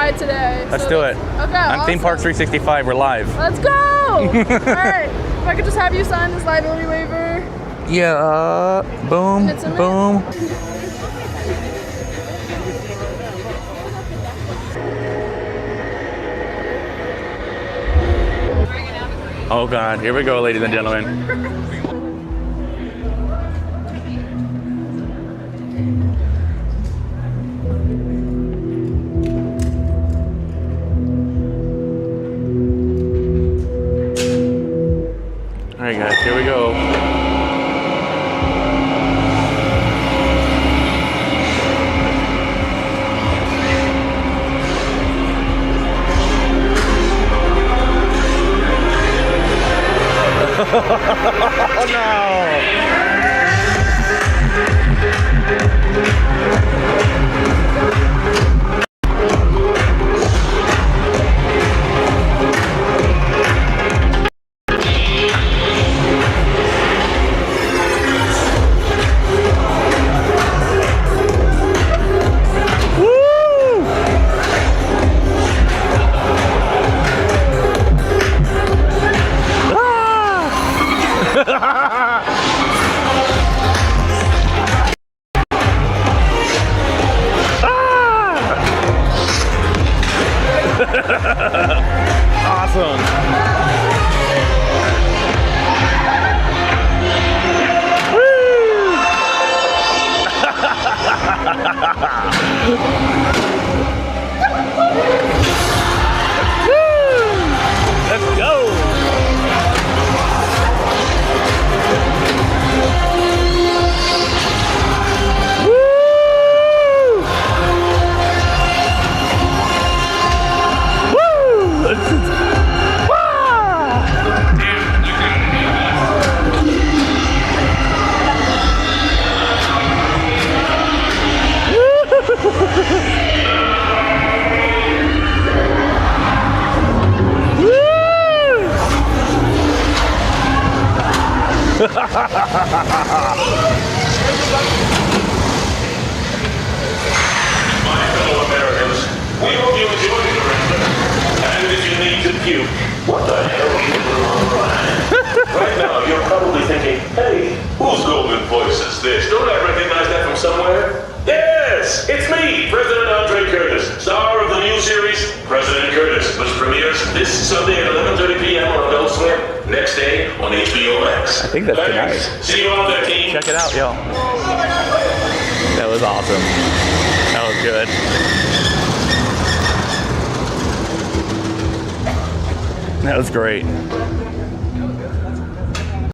ride today. Let's do it. Okay, On Theme Parks 365, we're live. Let's go! All right, if I could just have you sign this liability waiver. Yeah, boom, boom. Oh God, here we go, ladies and gentlemen. All right, guys, here we go. Oh no! Awesome. Let's go. My fellow Americans, we hope you enjoyed the Rambler. And if you need to puke, what the hell are you doing on the ride? Right now, you're probably thinking, hey, whose golden voice is this? Don't I recognize that from somewhere? Yes, it's me, President Andre Curtis, star of the new series, President Curtis, which premieres this Sunday at 11:30 p.m. on Adult Swim, next day on HBO Max. I think that's tonight. See you on there, team. Check it out, yo. That was awesome. That was good. That was great.